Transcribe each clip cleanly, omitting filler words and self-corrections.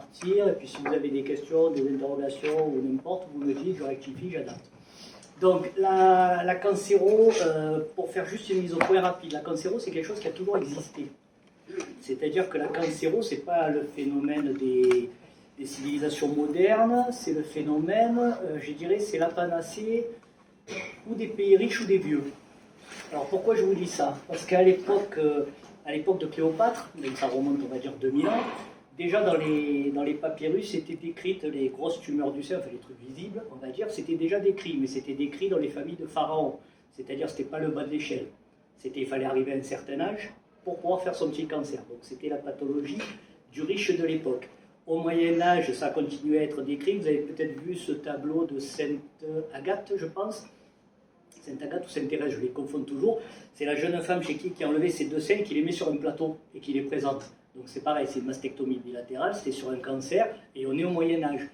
partir. Et puis si vous avez des questions, des interrogations ou n'importe, vous me dites, je rectifie, j'adapte. Donc la cancéro, pour faire juste une mise au point rapide, la cancéro c'est quelque chose qui a toujours existé. C'est-à-dire que la cancéro, c'est pas le phénomène des civilisations modernes, c'est le phénomène, je dirais, c'est la panacée ou des pays riches ou des vieux. Alors pourquoi je vous dis ça? Parce qu'à l'époque de Cléopâtre, donc ça remonte on va dire 2000 ans, déjà dans les papyrus étaient décrites les grosses tumeurs du sein, enfin les trucs visibles, on va dire, c'était déjà décrit, mais c'était décrit dans les familles de pharaons. C'est-à-dire c'était pas le bas de l'échelle. Il fallait arriver à un certain âge pour pouvoir faire son petit cancer. Donc c'était la pathologie du riche de l'époque. Au Moyen-Âge, ça a continué à être décrit. Vous avez peut-être vu ce tableau de Sainte Agathe, je pense. Sainte Agathe ou Sainte Thérèse, je les confonds toujours. C'est la jeune femme chez qui a enlevé ses deux seins, qui les met sur un plateau et qui les présente. Donc c'est pareil, c'est une mastectomie bilatérale, c'était sur un cancer, et on est au Moyen-Âge.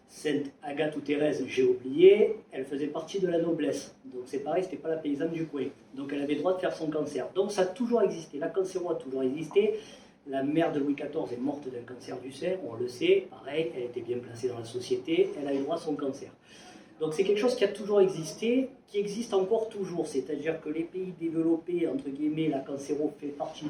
Sainte Agathe ou Thérèse, j'ai oublié, elle faisait partie de la noblesse. Donc c'est pareil, c'était pas la paysanne du coin. Donc elle avait le droit de faire son cancer. Donc ça a toujours existé, la cancéro a toujours existé. La mère de Louis XIV est morte d'un cancer du sein, on le sait, pareil, elle était bien placée dans la société, elle a eu droit à son cancer. Donc c'est quelque chose qui a toujours existé, qui existe encore toujours, c'est-à-dire que les pays développés, entre guillemets, la cancéro fait partie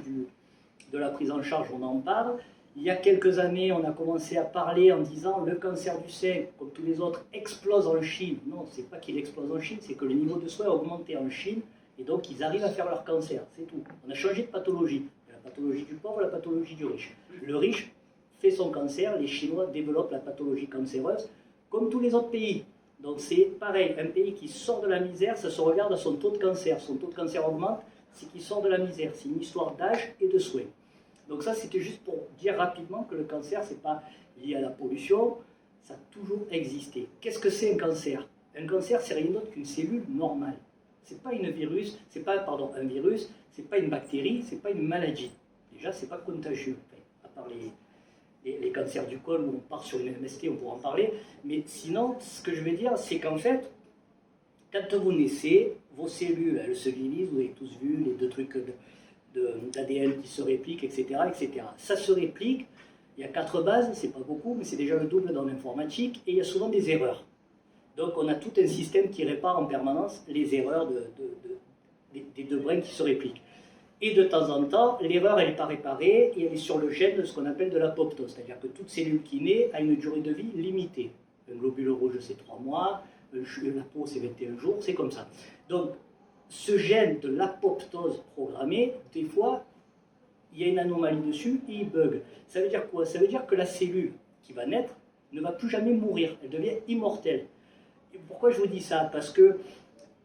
de la prise en charge, on en parle. Il y a quelques années, on a commencé à parler en disant le cancer du sein, comme tous les autres, explose en Chine. Non, c'est pas qu'il explose en Chine, c'est que le niveau de soins a augmenté en Chine, et donc ils arrivent à faire leur cancer, c'est tout. On a changé de pathologie. La pathologie du pauvre, la pathologie du riche. Le riche fait son cancer, les Chinois développent la pathologie cancéreuse, comme tous les autres pays. Donc c'est pareil, un pays qui sort de la misère, ça se regarde à son taux de cancer. Son taux de cancer augmente, c'est qu'il sort de la misère. C'est une histoire d'âge et de soins. Donc ça, c'était juste pour dire rapidement que le cancer, ce n'est pas lié à la pollution, ça a toujours existé. Qu'est-ce que c'est un cancer? Un cancer, c'est rien d'autre qu'une cellule normale. C'est pas un virus, c'est pas une bactérie, c'est pas une maladie. Déjà, c'est pas contagieux, à part les cancers du col où on part sur une MST, on pourra en parler. Mais sinon, ce que je veux dire, c'est qu'en fait, quand vous naissez, vos cellules, elles se divisent, vous avez tous vu les deux trucs d'ADN qui se répliquent, etc., etc. Ça se réplique, il y a 4 bases, c'est pas beaucoup, mais c'est déjà le double dans l'informatique, et il y a souvent des erreurs. Donc on a tout un système qui répare en permanence les erreurs des deux brins qui se répliquent. Et de temps en temps, l'erreur, elle n'est pas réparée, et elle est sur le gène de ce qu'on appelle de l'apoptose, c'est-à-dire que toute cellule qui naît a une durée de vie limitée. Un globule rouge, c'est 3 mois, la peau, c'est 21 jours, c'est comme ça. Donc, ce gène de l'apoptose programmée, des fois, il y a une anomalie dessus et il bug. Ça veut dire quoi? Ça veut dire que la cellule qui va naître ne va plus jamais mourir, elle devient immortelle. Et pourquoi je vous dis ça? Parce que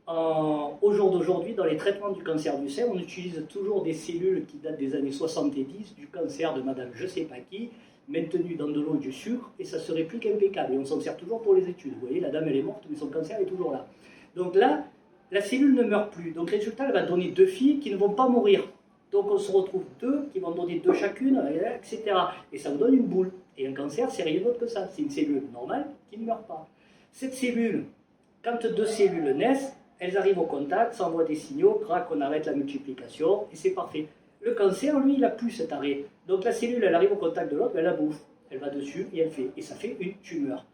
au jour d'aujourd'hui, dans les traitements du cancer du sein, on utilise toujours des cellules qui datent des années 70, du cancer de madame je sais pas qui, maintenues dans de l'eau et du sucre, et ça se réplique impeccable. Et on s'en sert toujours pour les études. Vous voyez, la dame elle est morte, mais son cancer est toujours là. Donc là, la cellule ne meurt plus. Donc résultat, elle va donner 2 filles qui ne vont pas mourir. Donc on se retrouve 2 qui vont donner 2 chacune, etc. Et ça vous donne une boule. Et un cancer, c'est rien d'autre que ça. C'est une cellule normale qui ne meurt pas. Cette cellule, quand 2 cellules naissent, elles arrivent au contact, s'envoient des signaux, crac, on arrête la multiplication, et c'est parfait. Le cancer, lui, il n'a plus cet arrêt. Donc la cellule, elle arrive au contact de l'autre, elle la bouffe. Elle va dessus et elle fait. Et ça fait une tumeur.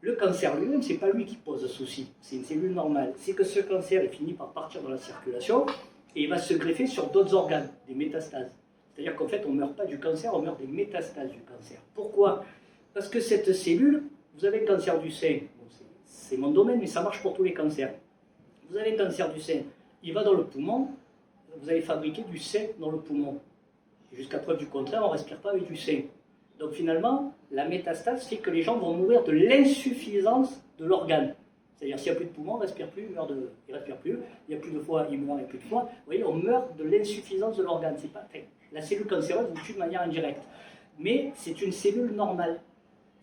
Le cancer lui-même, ce n'est pas lui qui pose souci, c'est une cellule normale. C'est que ce cancer, il finit par partir dans la circulation et il va se greffer sur d'autres organes, des métastases. C'est-à-dire qu'en fait, on ne meurt pas du cancer, on meurt des métastases du cancer. Pourquoi? Parce que cette cellule, vous avez le cancer du sein, bon, c'est mon domaine, mais ça marche pour tous les cancers. Vous avez le cancer du sein, il va dans le poumon, vous avez fabriqué du sein dans le poumon. Jusqu'à preuve du contraire, on ne respire pas avec du sein. Donc finalement, la métastase fait que les gens vont mourir de l'insuffisance de l'organe. C'est-à-dire s'il n'y a plus de poumon, on ne respire plus, il ne respire plus. Il n'y a plus de foie, il meurt, il n'y a plus de foie. Vous voyez, on meurt de l'insuffisance de l'organe. La cellule cancéreuse vous tue de manière indirecte. Mais c'est une cellule normale.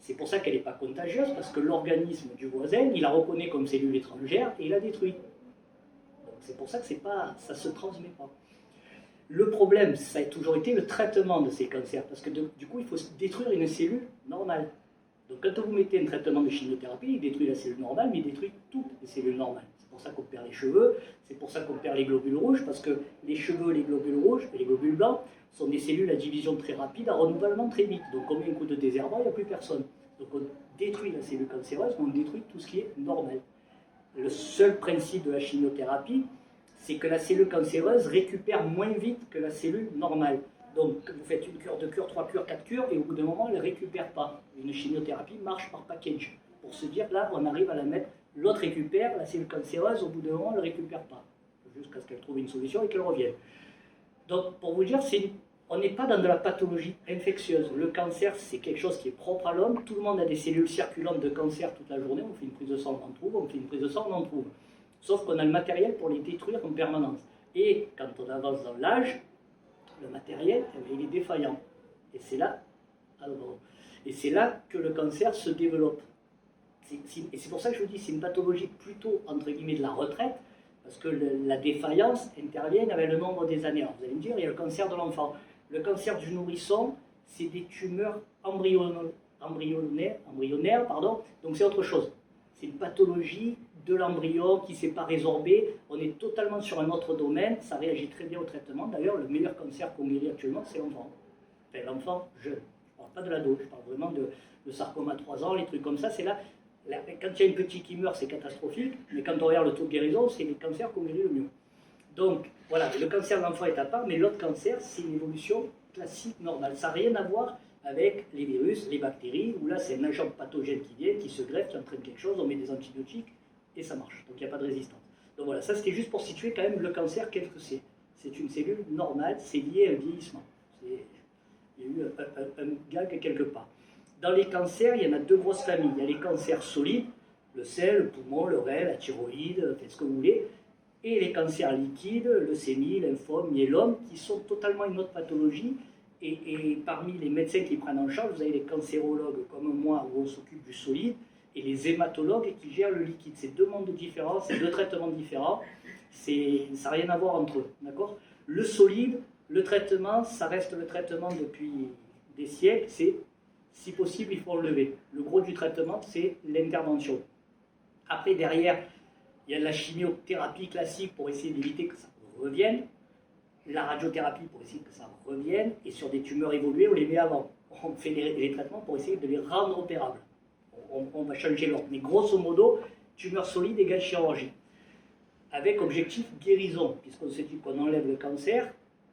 C'est pour ça qu'elle n'est pas contagieuse, parce que l'organisme du voisin, il la reconnaît comme cellule étrangère et il la détruit. Donc c'est pour ça que ça ne se transmet pas. Le problème, ça a toujours été le traitement de ces cancers, parce que du coup, il faut détruire une cellule normale. Donc quand vous mettez un traitement de chimiothérapie, il détruit la cellule normale, mais il détruit toutes les cellules normales. C'est pour ça qu'on perd les cheveux, c'est pour ça qu'on perd les globules rouges, parce que les cheveux, les globules rouges et les globules blancs sont des cellules à division très rapide, à renouvellement très vite. Donc on met un coup de désherbant, il n'y a plus personne. Donc on détruit la cellule cancéreuse, mais on détruit tout ce qui est normal. Le seul principe de la chimiothérapie, c'est que la cellule cancéreuse récupère moins vite que la cellule normale. Donc vous faites une cure, deux cures, trois cures, quatre cures, et au bout d'un moment, elle ne récupère pas. Une chimiothérapie marche par package. Pour se dire, là, on arrive à la mettre, l'autre récupère, la cellule cancéreuse, au bout d'un moment, elle ne récupère pas. Jusqu'à ce qu'elle trouve une solution et qu'elle revienne. Donc, pour vous dire, on n'est pas dans de la pathologie infectieuse. Le cancer, c'est quelque chose qui est propre à l'homme. Tout le monde a des cellules circulantes de cancer toute la journée. On fait une prise de sang, on en trouve. On fait une prise de sang, on en trouve. Sauf qu'on a le matériel pour les détruire en permanence. Et quand on avance dans l'âge, le matériel, il est défaillant. Et c'est là, que le cancer se développe. Et c'est pour ça que je vous dis, c'est une pathologie plutôt, entre guillemets, de la retraite, parce que la défaillance intervient avec le nombre des années. Alors vous allez me dire, il y a le cancer de l'enfant. Le cancer du nourrisson, c'est des tumeurs embryonnaires, donc c'est autre chose. C'est une pathologie de l'embryon qui ne s'est pas résorbée. On est totalement sur un autre domaine, ça réagit très bien au traitement. D'ailleurs, le meilleur cancer qu'on guérit actuellement, c'est l'enfant. Enfin, l'enfant jeune. Je ne parle pas de l'ado, je parle vraiment de sarcome à 3 ans, les trucs comme ça, c'est là. Quand il y a une petite qui meurt, c'est catastrophique, mais quand on regarde le taux de guérison, c'est les cancers qu'on guérit le mieux. Donc, voilà, le cancer de l'enfant est à part, mais l'autre cancer, c'est une évolution classique, normale. Ça n'a rien à voir avec les virus, les bactéries, où là, c'est un agent pathogène qui vient, qui se greffe, qui entraîne quelque chose, on met des antibiotiques, et ça marche. Donc, il n'y a pas de résistance. Donc voilà, ça c'était juste pour situer quand même le cancer, qu'est-ce que c'est. C'est une cellule normale, c'est lié à un vieillissement. Il y a eu un gag quelque part. Dans les cancers, il y en a deux grosses familles. Il y a les cancers solides, le sein, le poumon, le rein, la thyroïde, faites ce que vous voulez. Et les cancers liquides, leucémie, lymphome, myélome, qui sont totalement une autre pathologie. Et parmi les médecins qui prennent en charge, vous avez les cancérologues comme moi, où on s'occupe du solide, et les hématologues qui gèrent le liquide. C'est deux mondes différents, c'est deux traitements différents. Ça n'a rien à voir entre eux. D'accord ? Le solide, le traitement, ça reste le traitement depuis des siècles, c'est si possible, il faut enlever. Le gros du traitement, c'est l'intervention. Après, derrière, il y a de la chimiothérapie classique pour essayer d'éviter que ça revienne, la radiothérapie pour essayer que ça revienne, et sur des tumeurs évoluées, on les met avant. On fait les traitements pour essayer de les rendre opérables. On va changer l'ordre. Mais grosso modo, tumeur solide égale chirurgie. Avec objectif guérison, puisqu'on se dit qu'on enlève le cancer,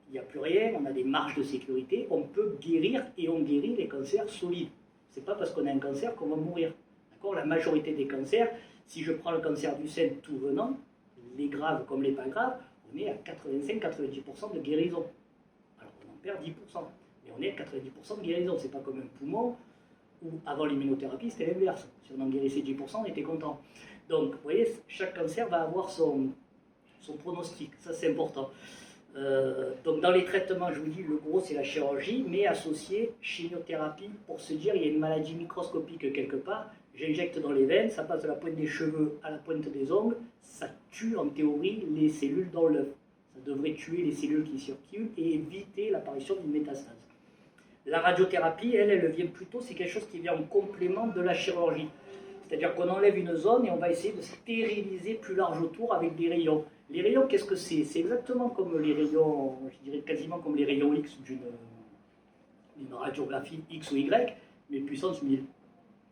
il n'y a plus rien, on a des marges de sécurité, on peut guérir et on guérit les cancers solides. Ce n'est pas parce qu'on a un cancer qu'on va mourir. D'accord ? La majorité des cancers, si je prends le cancer du sein tout venant, les graves comme les pas graves, on est à 85-90% de guérison. Alors on en perd 10%, mais on est à 90% de guérison. Ce n'est pas comme un poumon où avant l'immunothérapie c'était l'inverse. Si on en guérissait 10%, on était content. Donc vous voyez, chaque cancer va avoir son pronostic, ça c'est important. Donc dans les traitements, je vous dis, le gros c'est la chirurgie, mais associé chimiothérapie pour se dire il y a une maladie microscopique quelque part, j'injecte dans les veines, ça passe de la pointe des cheveux à la pointe des ongles, ça tue en théorie les cellules dans l'œuf. Ça devrait tuer les cellules qui circulent et éviter l'apparition d'une métastase. La radiothérapie, elle vient plutôt, c'est quelque chose qui vient en complément de la chirurgie. C'est-à-dire qu'on enlève une zone et on va essayer de stériliser plus large autour avec des rayons. Les rayons, qu'est-ce que c'est ? C'est exactement comme les rayons, je dirais quasiment comme les rayons X d'une radiographie X ou Y, mais puissance 1000.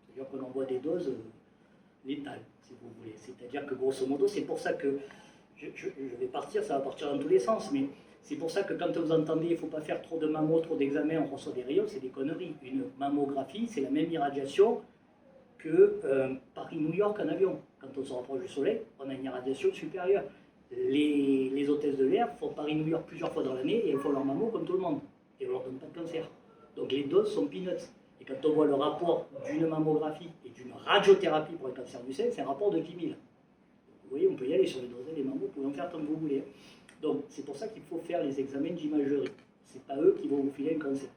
C'est-à-dire qu'on envoie des doses létales, si vous voulez. C'est-à-dire que grosso modo, c'est pour ça que, je vais partir, ça va partir dans tous les sens, mais c'est pour ça que quand vous entendez il ne faut pas faire trop de mammo, trop d'examens, on reçoit des rayons, c'est des conneries. Une mammographie, c'est la même irradiation que Paris-New York en avion. Quand on se rapproche du soleil, on a une irradiation supérieure. Les hôtesses de l'air font Paris-New York plusieurs fois dans l'année et elles font leur mammo comme tout le monde. Et on ne leur donne pas de cancer. Donc les doses sont peanuts. Et quand on voit le rapport d'une mammographie et d'une radiothérapie pour un cancer du sein, c'est un rapport de 10 000. Vous voyez, on peut y aller sur les doses des mammos, vous pouvez en faire tant que vous voulez. Donc c'est pour ça qu'il faut faire les examens d'imagerie. Ce n'est pas eux qui vont vous filer un cancer.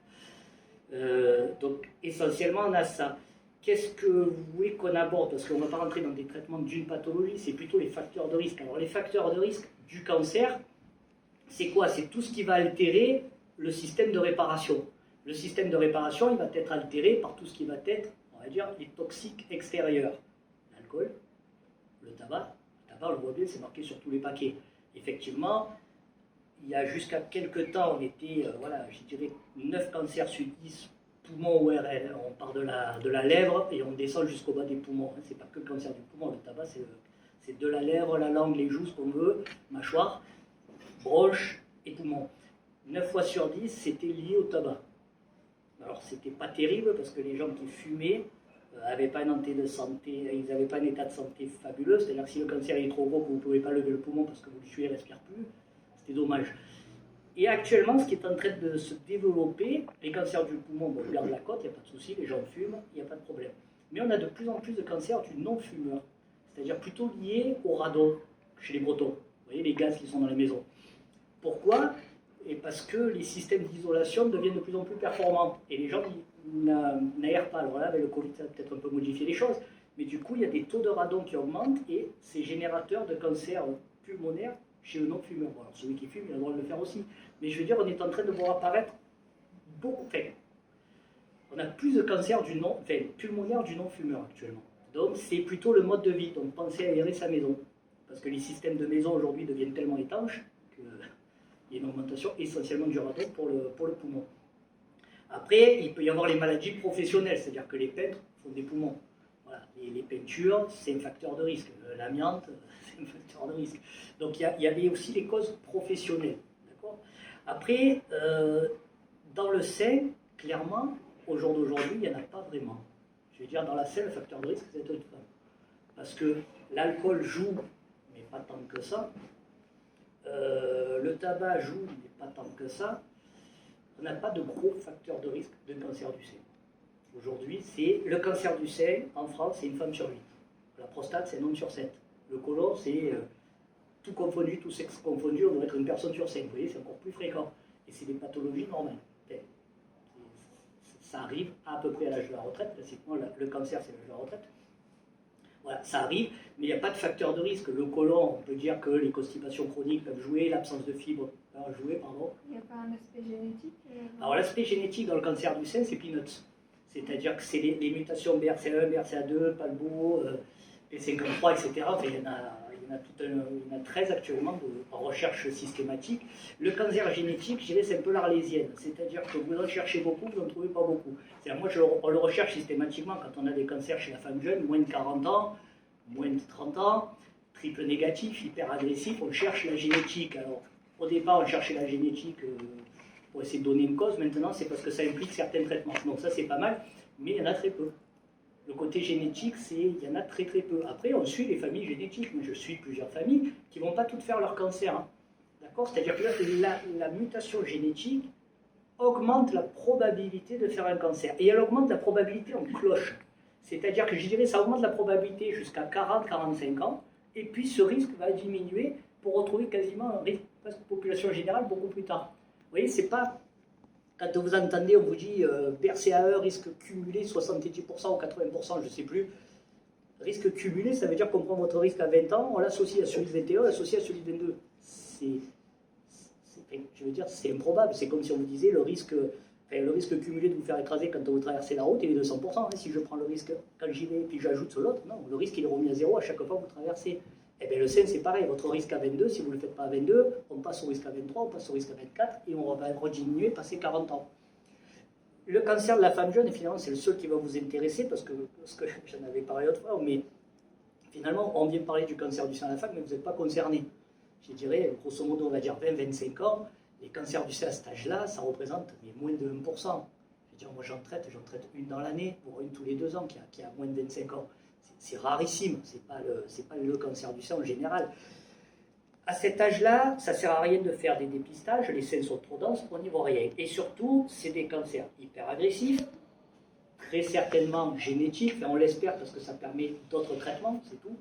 Donc essentiellement on a ça. Qu'est-ce que vous voulez qu'on aborde? Parce qu'on ne va pas rentrer dans des traitements d'une pathologie, c'est plutôt les facteurs de risque. Alors les facteurs de risque du cancer, c'est quoi? C'est tout ce qui va altérer le système de réparation. Le système de réparation, il va être altéré par tout ce qui va être, on va dire, les toxiques extérieurs. L'alcool, le tabac, on le voit bien, c'est marqué sur tous les paquets. Effectivement, il y a jusqu'à quelques temps, on était, voilà, je dirais 9 cancers sur 10, poumons ORL. On part de la lèvre et on descend jusqu'au bas des poumons. C'est pas que le cancer du poumon, le tabac, c'est de la lèvre, la langue, les joues, ce qu'on veut, mâchoire, bronche et poumons. 9 fois sur 10, c'était lié au tabac. Alors, c'était pas terrible parce que les gens qui fumaient n'avaient pas un état de santé, ils n'avaient pas un état de santé fabuleux. C'est-à-dire que si le cancer est trop gros, que vous ne pouvez pas lever le poumon parce que vous le tuez, il ne respire plus, c'était dommage. Et actuellement, ce qui est en train de se développer, les cancers du poumon, bon, on garde la côte, il n'y a pas de souci, les gens fument, il n'y a pas de problème. Mais on a de plus en plus de cancers du non-fumeur, c'est-à-dire plutôt liés au radon chez les Bretons. Vous voyez les gaz qui sont dans les maisons. Pourquoi? Et parce que les systèmes d'isolation deviennent de plus en plus performants. Et les gens n'aèrent pas. Alors là, avec le Covid, ça a peut-être un peu modifié les choses. Mais du coup, il y a des taux de radon qui augmentent et c'est générateur de cancers pulmonaires chez le non-fumeur. Bon, alors celui qui fume, il a le droit de le faire aussi. Mais je veux dire, on est en train de voir apparaître beaucoup. Enfin, on a plus de cancers pulmonaires du non-fumeur actuellement. Donc c'est plutôt le mode de vie. Donc pensez à aérer sa maison. Parce que les systèmes de maison aujourd'hui deviennent tellement étanches qu'il y a une augmentation essentiellement du radon pour le poumon. Après, il peut y avoir les maladies professionnelles, c'est-à-dire que les peintres font des poumons. Voilà. Les peintures, c'est un facteur de risque. L'amiante, c'est un facteur de risque. Donc il y avait aussi les causes professionnelles. Après, dans le sein, clairement, au jour d'aujourd'hui, il n'y en a pas vraiment. Je veux dire, dans la selle, le facteur de risque, c'est une femme. Parce que l'alcool joue, mais pas tant que ça. Le tabac joue, mais pas tant que ça. On n'a pas de gros facteurs de risque de cancer du sein. Aujourd'hui, c'est le cancer du sein, en France, c'est une femme sur 8. La prostate, c'est un homme sur 7. Le côlon, c'est tout confondu, tout sexe confondu, on doit être une personne sur 5. Vous voyez, c'est encore plus fréquent. Et c'est des pathologies normales. Ça arrive à peu près à l'âge de la retraite. Classiquement, le cancer, c'est l'âge de la retraite. Voilà, ça arrive, mais il n'y a pas de facteur de risque. Le côlon, on peut dire que les constipations chroniques peuvent jouer, l'absence de fibres peut jouer, pardon. Il n'y a pas un aspect génétique Alors l'aspect génétique dans le cancer du sein, c'est peanuts. C'est-à-dire que c'est les mutations BRCA1, BRCA2, PALBO, P53, etc. Enfin, il y en a 13 actuellement en recherche systématique. Le cancer génétique, je dirais, c'est un peu l'arlésienne. C'est-à-dire que vous en cherchez beaucoup, vous n'en trouvez pas beaucoup. Moi, on le recherche systématiquement quand on a des cancers chez la femme jeune, moins de 40 ans, moins de 30 ans, triple négatif, hyper agressif, on cherche la génétique. Alors, au départ, on cherchait la génétique pour essayer de donner une cause. Maintenant, c'est parce que ça implique certains traitements. Donc ça, c'est pas mal, mais il y en a très peu. Le côté génétique, il y en a très très peu. Après, on suit les familles génétiques. Moi, je suis plusieurs familles qui ne vont pas toutes faire leur cancer. Hein. D'accord? C'est-à-dire que la mutation génétique augmente la probabilité de faire un cancer. Et elle augmente la probabilité en cloche. C'est-à-dire que je dirais ça augmente la probabilité jusqu'à 40-45 ans. Et puis ce risque va diminuer pour retrouver quasiment un risque de population générale beaucoup plus tard. Vous voyez, c'est pas... Quand vous entendez, on vous dit BRCA1, risque cumulé 70% ou 80%, je ne sais plus. Risque cumulé, ça veut dire qu'on prend votre risque à 20 ans, on l'associe à celui de 21, on l'associe à celui de 22. Je veux dire, c'est improbable. C'est comme si on vous disait le risque cumulé de vous faire écraser quand vous traversez la route, il est de 100%. Hein. Si je prends le risque quand j'y vais et puis j'ajoute sur l'autre, non, le risque il est remis à 0 à chaque fois que vous traversez. Eh bien, le sein, c'est pareil. Votre risque à 22, si vous ne le faites pas à 22, on passe au risque à 23, on passe au risque à 24 et on va rediminuer, passer 40 ans. Le cancer de la femme jeune, finalement, c'est le seul qui va vous intéresser parce que j'en avais parlé l'autre fois, mais finalement, on vient parler du cancer du sein de la femme, mais vous n'êtes pas concerné. Je dirais, grosso modo, on va dire 20-25 ans, les cancers du sein à cet âge-là, ça représente moins de 1%. Je veux dire, moi, j'en traite une dans l'année, voire une tous les 2 ans, qui a moins de 25 ans. C'est rarissime, c'est pas le cancer du sein en général. À cet âge-là, ça ne sert à rien de faire des dépistages, les seins sont trop denses, on n'y voit rien. Et surtout, c'est des cancers hyper agressifs, très certainement génétiques, on l'espère parce que ça permet d'autres traitements, c'est tout.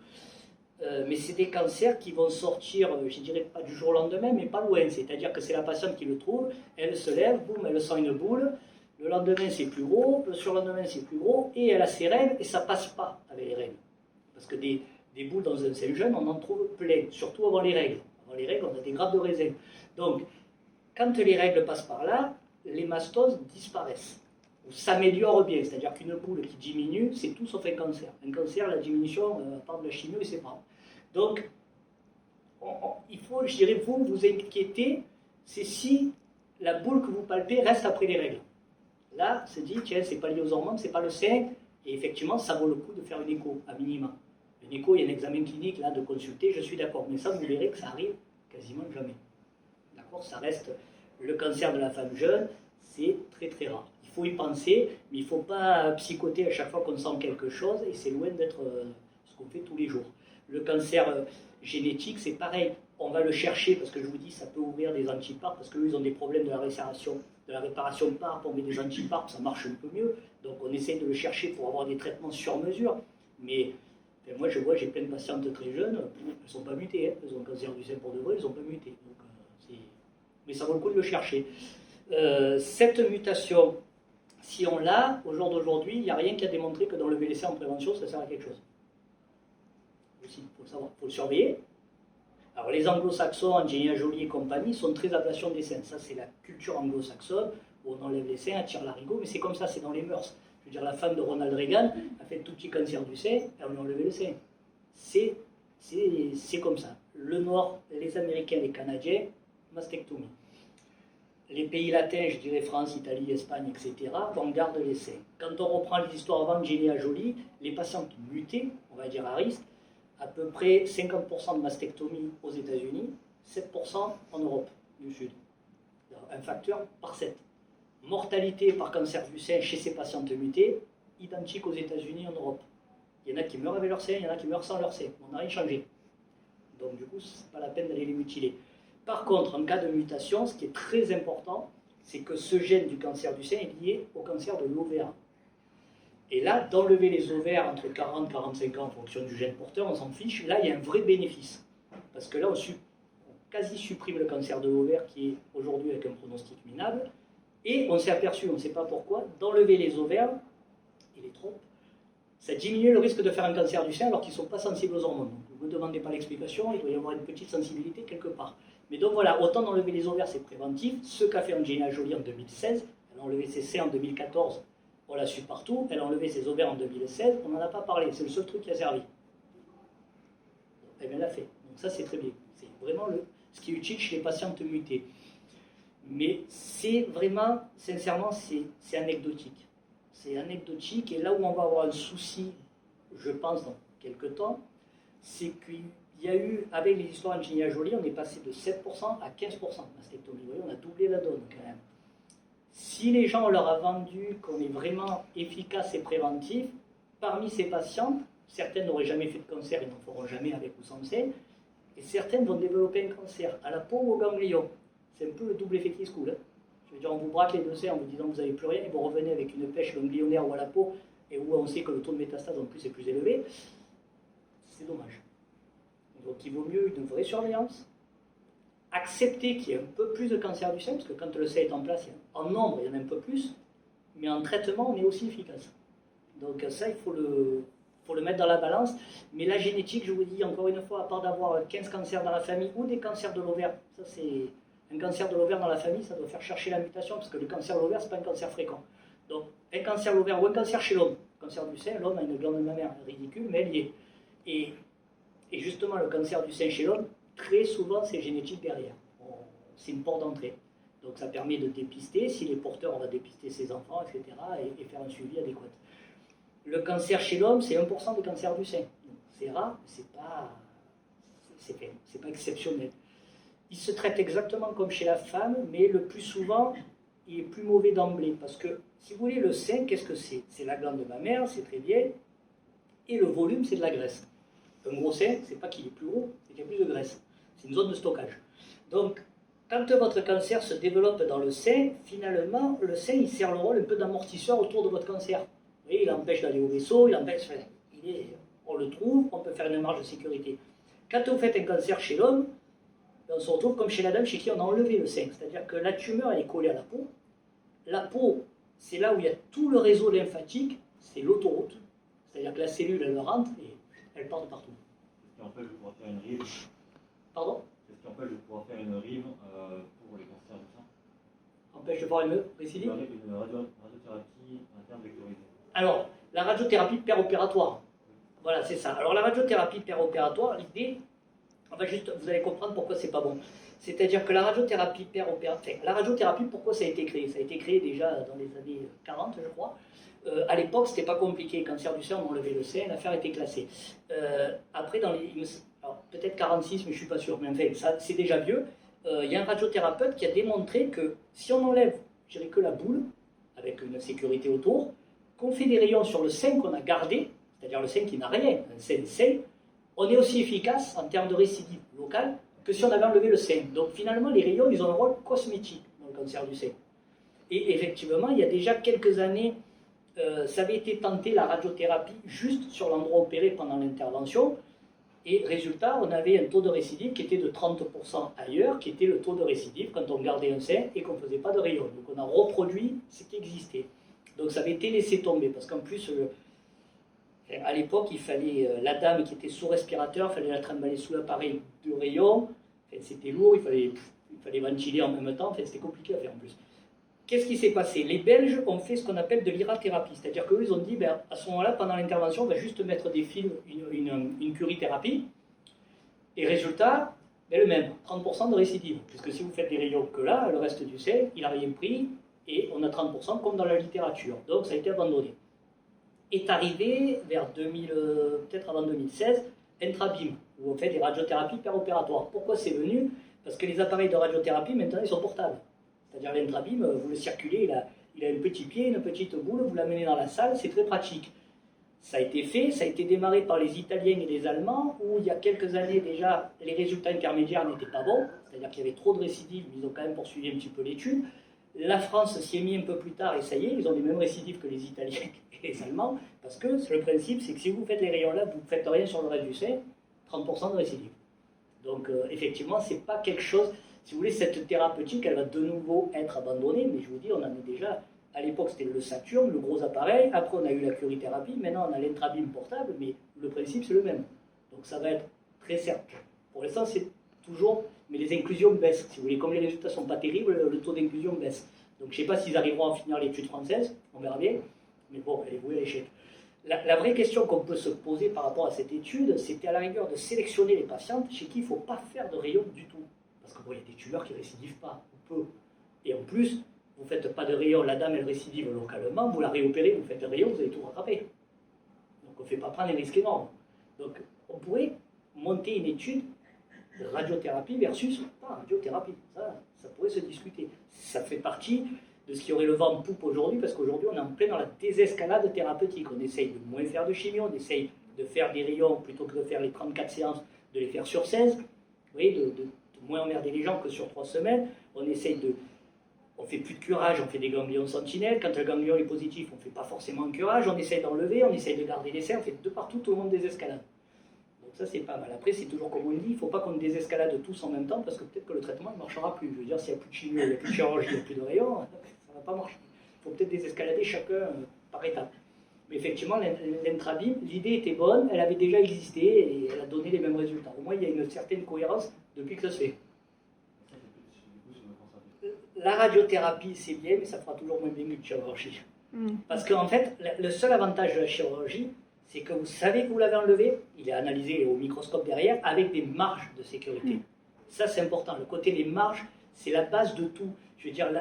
Mais c'est des cancers qui vont sortir, je dirais pas du jour au lendemain, mais pas loin. C'est-à-dire que c'est la patiente qui le trouve, elle se lève, boum, elle sent une boule, le lendemain c'est plus gros, le surlendemain c'est plus gros, et elle a ses règles, et ça passe pas avec les règles. Parce que des boules dans un sein jeune, on en trouve plein, surtout avant les règles. Avant les règles, on a des grappes de raisin. Donc, quand les règles passent par là, les mastoses disparaissent, ou s'améliorent bien. C'est-à-dire qu'une boule qui diminue, c'est tout sauf un cancer. Un cancer, la diminution, à part de la chimio, c'est pas. Donc, il faut, je dirais, vous inquiéter c'est si la boule que vous palpez reste après les règles. Là, c'est dit, tiens, c'est pas lié aux hormones, c'est pas le sein, et effectivement, ça vaut le coup de faire une écho, à minima. Une écho, il y a un examen clinique, là, de consulter, je suis d'accord, mais ça, vous verrez que ça arrive quasiment jamais. D'accord? Ça reste le cancer de la femme jeune, c'est très très rare. Il faut y penser, mais il ne faut pas psychoter à chaque fois qu'on sent quelque chose, et c'est loin d'être ce qu'on fait tous les jours. Le cancer génétique, c'est pareil. On va le chercher, parce que je vous dis, ça peut ouvrir des antiparts, parce qu'eux, ils ont des problèmes de la réparation de parts, on met des antiparts, ça marche un peu mieux. Donc on essaie de le chercher pour avoir des traitements sur mesure. Mais moi, je vois, j'ai plein de patientes très jeunes, elles ne sont pas mutées, hein. Elles ont un cancer du sein pour de vrai, elles ne sont pas mutées. Donc, mais ça vaut le coup de le chercher. Cette mutation, si on l'a, au jour d'aujourd'hui, il n'y a rien qui a démontré que d'enlever les seins en prévention, ça sert à quelque chose. Aussi, il faut le savoir, il faut le surveiller. Alors les anglo-saxons, Angelina Jolie et compagnie, sont très ablation des seins. Ça, c'est la culture anglo-saxonne, où on enlève les seins, on tire l'arigot, mais c'est comme ça, c'est dans les mœurs. Je veux dire, la femme de Ronald Reagan a fait tout petit cancer du sein, et on lui a enlevé le sein. C'est comme ça. Le Nord, les Américains, les Canadiens, mastectomie. Les pays latins, je dirais France, Italie, Espagne, etc., on garde les seins. Quand on reprend les histoires avant Angelina Jolie, les patientes mutées, on va dire à risque, à peu près 50% de mastectomie aux États-Unis, 7% en Europe du Sud. Un facteur par 7. Mortalité par cancer du sein chez ces patientes mutées, identique aux États-Unis et en Europe. Il y en a qui meurent avec leur sein, il y en a qui meurent sans leur sein. On n'a rien changé. Donc du coup, ce n'est pas la peine d'aller les mutiler. Par contre, en cas de mutation, ce qui est très important, c'est que ce gène du cancer du sein est lié au cancer de l'ovaire. Et là, d'enlever les ovaires entre 40 et 45 ans en fonction du gène porteur, on s'en fiche. Là, il y a un vrai bénéfice. Parce que là, on quasi supprime le cancer de l'ovaire qui est aujourd'hui avec un pronostic minable. Et on s'est aperçu, on ne sait pas pourquoi, d'enlever les ovaires et les trompes, ça diminue le risque de faire un cancer du sein alors qu'ils ne sont pas sensibles aux hormones. Donc, ne me demandez pas l'explication, il doit y avoir une petite sensibilité quelque part. Mais donc voilà, autant d'enlever les ovaires, c'est préventif. Ce qu'a fait Angelina Jolie en 2016, elle a enlevé ses seins en 2014, on l'a su partout. Elle a enlevé ses ovaires en 2016, on n'en a pas parlé. C'est le seul truc qui a servi. Elle l'a fait. Donc ça, c'est très bien. C'est vraiment ce qui est utile chez les patientes mutées. Mais c'est vraiment, sincèrement, c'est anecdotique. C'est anecdotique. Et là où on va avoir un souci, je pense, dans quelques temps, c'est qu'il y a eu, avec les histoires d'Angelina Jolie, on est passé de 7% à 15% de mastectomie. Vous voyez, on a doublé la donne quand même. Si les gens, on leur a vendu qu'on est vraiment efficace et préventif, parmi ces patientes, certaines n'auraient jamais fait de cancer, ils n'en feront jamais avec ou sans sein, et certaines vont développer un cancer à la peau ou au ganglion. C'est un peu le double effet qui se coule. Hein. Je veux dire, on vous braque les deux seins en vous disant que vous n'avez plus rien, et vous revenez avec une pêche ganglionnaire ou à la peau, et où on sait que le taux de métastase en plus est plus élevé. C'est dommage. Donc il vaut mieux une vraie surveillance, accepter qu'il y ait un peu plus de cancer du sein, parce que quand le sein est en place, en nombre, il y en a un peu plus, mais en traitement, on est aussi efficace. Donc ça, il faut le mettre dans la balance. Mais la génétique, je vous dis encore une fois, à part d'avoir 15 cancers dans la famille ou des cancers de l'ovaire, ça c'est un cancer de l'ovaire dans la famille, ça doit faire chercher la mutation, parce que le cancer de l'ovaire, ce n'est pas un cancer fréquent. Donc un cancer de l'ovaire ou un cancer chez l'homme, cancer du sein, l'homme a une glande mammaire ridicule, mais elle y est. Et justement, le cancer du sein chez l'homme, très souvent, c'est génétique derrière. C'est une porte d'entrée. Donc ça permet de dépister. Si les porteurs, on va dépister ses enfants, etc. et faire un suivi adéquat. Le cancer chez l'homme, c'est 1% de cancer du sein. C'est rare, mais c'est pas exceptionnel. Il se traite exactement comme chez la femme, mais le plus souvent, il est plus mauvais d'emblée. Parce que, si vous voulez, le sein, qu'est-ce que c'est? C'est la glande mammaire, c'est très bien. Et le volume, c'est de la graisse. Un gros sein, c'est pas qu'il est plus gros, c'est qu'il y a plus de graisse. C'est une zone de stockage. Donc, quand votre cancer se développe dans le sein, finalement, le sein, il sert le rôle un peu d'amortisseur autour de votre cancer. Vous voyez, il empêche d'aller au vaisseau, on le trouve, on peut faire une marge de sécurité. Quand vous faites un cancer chez l'homme, on se retrouve comme chez la dame chez qui on a enlevé le sein. C'est-à-dire que la tumeur, elle est collée à la peau. La peau, c'est là où il y a tout le réseau lymphatique, c'est l'autoroute. C'est-à-dire que la cellule, elle rentre et elle part de partout. Qu'est-ce qui empêche de pouvoir faire une rive? Pardon? Qu'est-ce qui empêche de pouvoir faire une rive pour les cancers du sein? Empêche de voir une récidive? Une radiothérapie interne vectorisée. Alors, la radiothérapie péropératoire. Voilà, c'est ça. Alors, la radiothérapie péropératoire, l'idée, vous allez comprendre pourquoi c'est pas bon. C'est-à-dire que la radiothérapie péropératoire, la radiothérapie, pourquoi ça a été créé? Ça a été créé déjà dans les années 40, je crois. À l'époque, c'était pas compliqué. Cancer du sein, on enlevait le sein, l'affaire était classée. Après, peut-être 46, mais je suis pas sûr. Mais enfin, ça, c'est déjà vieux. Il y a un radiothérapeute qui a démontré que si on enlève, je dirais que la boule, avec une sécurité autour, qu'on fait des rayons sur le sein qu'on a gardé, c'est-à-dire le sein qui n'a rien, un sein sain, on est aussi efficace en termes de récidive locale que si on avait enlevé le sein. Donc finalement, les rayons, ils ont un rôle cosmétique dans le cancer du sein. Et effectivement, il y a déjà quelques années, ça avait été tenté la radiothérapie juste sur l'endroit opéré pendant l'intervention. Et résultat, on avait un taux de récidive qui était de 30% ailleurs, qui était le taux de récidive quand on gardait un sein et qu'on ne faisait pas de rayons. Donc on a reproduit ce qui existait. Donc ça avait été laissé tomber, parce qu'en plus, à l'époque, il fallait la dame qui était sous respirateur, il fallait la trimballer sous l'appareil de rayon. C'était lourd, il fallait ventiler en même temps, c'était compliqué à faire en plus. Qu'est-ce qui s'est passé? Les Belges ont fait ce qu'on appelle de l'irathérapie, c'est-à-dire qu'eux, ils ont dit, à ce moment-là, pendant l'intervention, on va juste mettre des fils, une curithérapie, et résultat, le même, 30% de récidive, puisque si vous faites des rayons que là, le reste du sein, il n'a rien pris, et on a 30% comme dans la littérature, donc ça a été abandonné. Est arrivé vers 2000, peut-être avant 2016, Intrabim, où on fait des radiothérapies péropératoires. Pourquoi c'est venu? Parce que les appareils de radiothérapie, maintenant, ils sont portables. C'est-à-dire l'Intrabim, vous le circulez, il a un petit pied, une petite boule, vous l'amenez dans la salle, c'est très pratique. Ça a été fait, ça a été démarré par les Italiens et les Allemands, où il y a quelques années déjà, les résultats intermédiaires n'étaient pas bons, c'est-à-dire qu'il y avait trop de récidives, mais ils ont quand même poursuivi un petit peu l'étude. La France s'y est mis un peu plus tard, et ça y est, ils ont les mêmes récidives que les Italiens et les Allemands, parce que le principe, c'est que si vous faites les rayons là, vous ne faites rien sur le reste du sein, 30% de récidive. Donc effectivement, c'est pas quelque chose... Si vous voulez, cette thérapeutique, elle va de nouveau être abandonnée, mais je vous dis, on en est déjà... À l'époque, c'était le Saturne, le gros appareil. Après, on a eu la curithérapie. Maintenant, on a l'Intrabim portable, mais le principe, c'est le même. Donc, ça va être très certain. Pour l'instant, c'est toujours... Mais les inclusions baissent. Si vous voulez, comme les résultats ne sont pas terribles, le taux d'inclusion baisse. Donc, je ne sais pas s'ils arriveront à finir l'étude française. On verra bien. Mais bon, elle est vouée à l'échec. La vraie question qu'on peut se poser par rapport à cette étude, c'était à la rigueur de sélectionner les patientes chez qui il ne faut pas faire de rayons du tout. Parce qu'il y a des tumeurs qui ne récidivent pas, ou peu. Et en plus, vous ne faites pas de rayon, la dame elle récidive localement, vous la réopérez, vous faites un rayon, vous allez tout rattraper. Donc on ne fait pas prendre des risques énormes. Donc on pourrait monter une étude de radiothérapie versus pas radiothérapie. Ça pourrait se discuter. Ça fait partie de ce qui aurait le vent en poupe aujourd'hui, parce qu'aujourd'hui on est en plein dans la désescalade thérapeutique. On essaye de moins faire de chimio, on essaye de faire des rayons, plutôt que de faire les 34 séances, de les faire sur 16. Vous voyez, de moins emmerder les gens que sur 3 semaines. On essaye de... On fait plus de curage, on fait des ganglions sentinelles. Quand le ganglion est positif, on ne fait pas forcément un curage. On essaye d'enlever, on essaye de garder les seins. On fait de partout, tout le monde désescalade. Donc ça, c'est pas mal. Après, c'est toujours comme on dit, il ne faut pas qu'on désescalade tous en même temps, parce que peut-être que le traitement ne marchera plus. Je veux dire, s'il n'y a plus de chimio, il n'y a plus de chirurgie, il n'y a plus de rayons, ça ne va pas marcher. Il faut peut-être désescalader chacun par étape. Mais effectivement, l'Intrabim, l'idée était bonne, elle avait déjà existé et elle a donné les mêmes résultats. Au moins, il y a une certaine cohérence depuis que ça se fait. La radiothérapie, c'est bien, mais ça fera toujours moins bien que la chirurgie. Parce qu'en fait, le seul avantage de la chirurgie, c'est que vous savez que vous l'avez enlevé, il est analysé au microscope derrière, avec des marges de sécurité. Ça, c'est important. Le côté des marges, c'est la base de tout. Je veux dire,